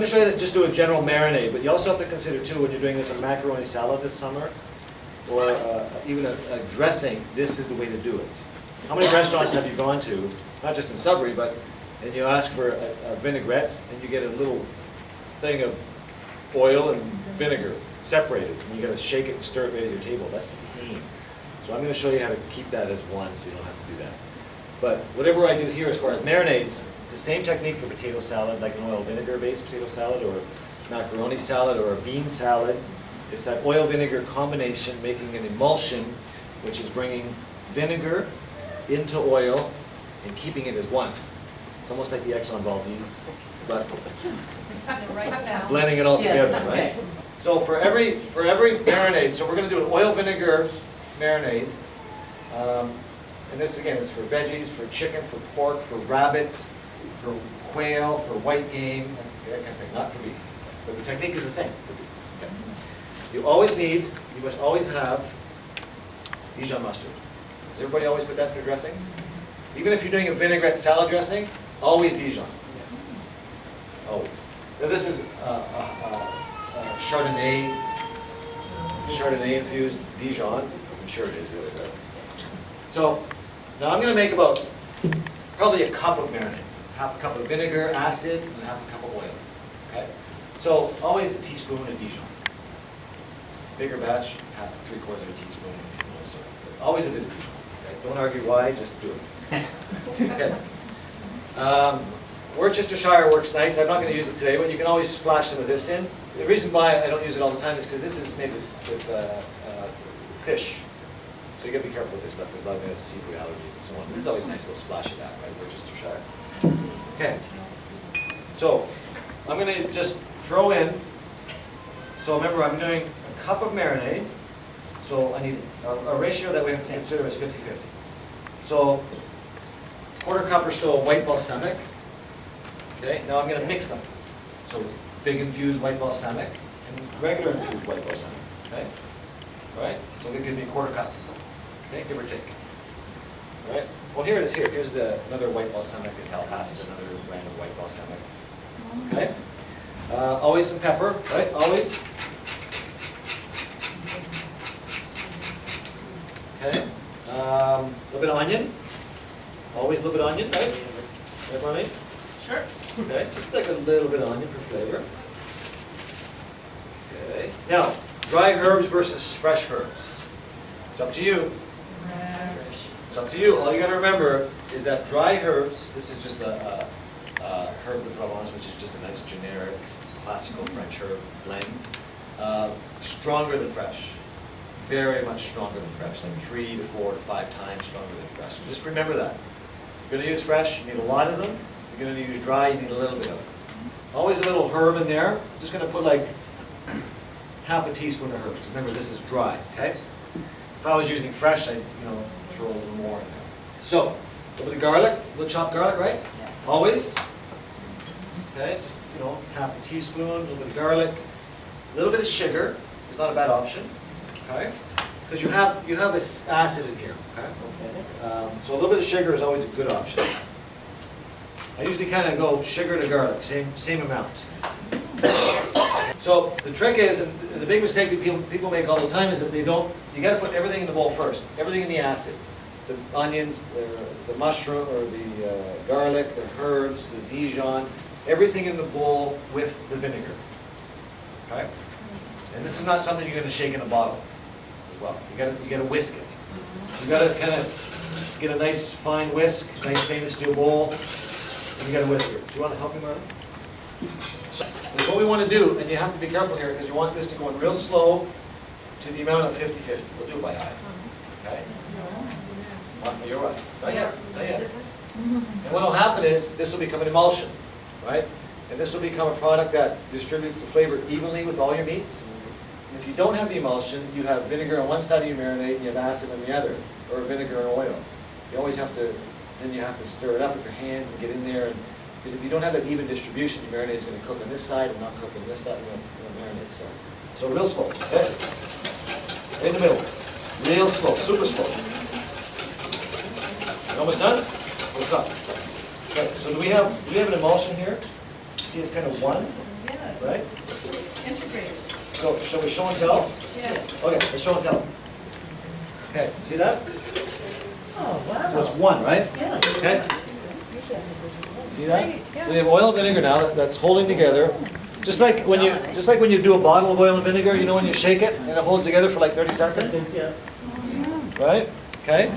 to show you to just do a general marinade, but you also have to consider too when you're doing like a macaroni salad this summer, or even a dressing, this is the way to do it. How many restaurants have you gone to, not just in Sudbury, but and you ask for a vinaigrette and you get a little thing of oil and vinegar separated, and you got to shake it and stir it right at your table. That's the pain. So I'm going to show you how to keep that as one, so you don't have to do that. But whatever I do here as far as marinades, it's the same technique for potato salad, like an oil vinegar based potato salad, or macaroni salad, or a bean salad. It's that oil vinegar combination making an emulsion, which is bringing vinegar into oil and keeping it as one. It's almost like the Exxon Valdez, but blending it all together, Yes, right? okay. So for every marinade, so we're going to do an oil vinegar marinade. And this again is for veggies, for chicken, for pork, for rabbit, for quail, for white game, that kind of thing, not for beef. But the technique is the same for beef. Okay. You must always have Dijon mustard. Does everybody always put that in their dressings? Even if you're doing a vinaigrette salad dressing, always Dijon. Always. Now this is Chardonnay infused Dijon. I'm sure it is really good. So now I'm going to make about probably a cup of marinade. Half a cup of vinegar, acid, and half a cup of oil. Okay? So always a teaspoon of Dijon. Bigger batch, half, 3/4 of a teaspoon. Always a bit of Dijon. Okay? Don't argue why, just do it. Okay. Worcestershire works nice. I'm not going to use it today, but you can always splash some of this in. The reason why I don't use it all the time is because this is made with fish. So you got to be careful with this stuff because a lot of them have seafood allergies and so on. This is always nice to splash it out, right? Worcestershire. Okay. So I'm going to just throw in. So remember, I'm doing a cup of marinade. So I need a ratio that we have to consider is 50-50. So 1/4 cup or so of white balsamic. Okay, now I'm going to mix them. So fig infused white balsamic and regular infused white balsamic. Okay, all right. So that gives me 1/4 cup. Okay, give or take. All right. Well, here it is. Here's another white balsamic Ital pasta, another brand of white balsamic. Okay. Always some pepper, right? Always. Okay. A little bit of onion. Always a little bit of onion, right? Everybody? Sure. Okay, just like a little bit of onion for flavor. Okay. Now, dry herbs versus fresh herbs. It's up to you. Fresh. It's up to you. All you got to remember is that dry herbs, this is just a herb de Provence, which is just a nice generic classical French herb blend. Stronger than fresh. Very much stronger than fresh, like 3 to 4 to 5 times stronger than fresh. So just remember that. You're going to use fresh, you need a lot of them. You're going to use dry, you need a little bit of it. Always a little herb in there. I'm just going to put like half a teaspoon of herbs, because remember this is dry, okay? If I was using fresh, I'd throw a little more in there. So, a little bit of garlic, a little chopped garlic, right? Yeah. Always. Okay, just half a teaspoon, a little bit of garlic, a little bit of sugar. It's not a bad option, okay? Because you have this acid in here, okay? So a little bit of sugar is always a good option. I usually kind of go sugar to garlic, same amount. So the trick is, and the big mistake that people make all the time is that you got to put everything in the bowl first, everything in the acid. The onions, the mushroom, or the garlic, the herbs, the Dijon, everything in the bowl with the vinegar, okay? And this is not something you're going to shake in a bottle as well. You got to whisk it. You got to kind of get a nice fine whisk, nice stainless steel bowl. And you got to whisk it. Do you want to help me, Marlon? So what we want to do, and you have to be careful here because you want this to go in real slow to the amount of 50-50. We'll do it by eye. Okay? You're right. Not yet. Not yet. And what will happen is this will become an emulsion, right? And this will become a product that distributes the flavor evenly with all your meats. And if you don't have the emulsion, you have vinegar on one side of your marinade and you have acid on the other, or vinegar and oil. You always have to. Then you have to stir it up with your hands and get in there. Because if you don't have that even distribution, your marinade is going to cook on this side and not cook on this side. Marinade. So real slow. Okay. In the middle. Real slow. Super slow. You almost done? We're done. Okay. So do we have an emulsion here? See, it's kind of one. right? Integrated. So, shall we show and tell? Yes. Okay, let's show and tell. Okay, see that? Oh, wow. So it's one, right? Yeah. Okay? See that? So you have oil and vinegar now that's holding together. Just like when you do a bottle of oil and vinegar, you know when you shake it and it holds together for like 30 seconds? Yes. Right? Okay?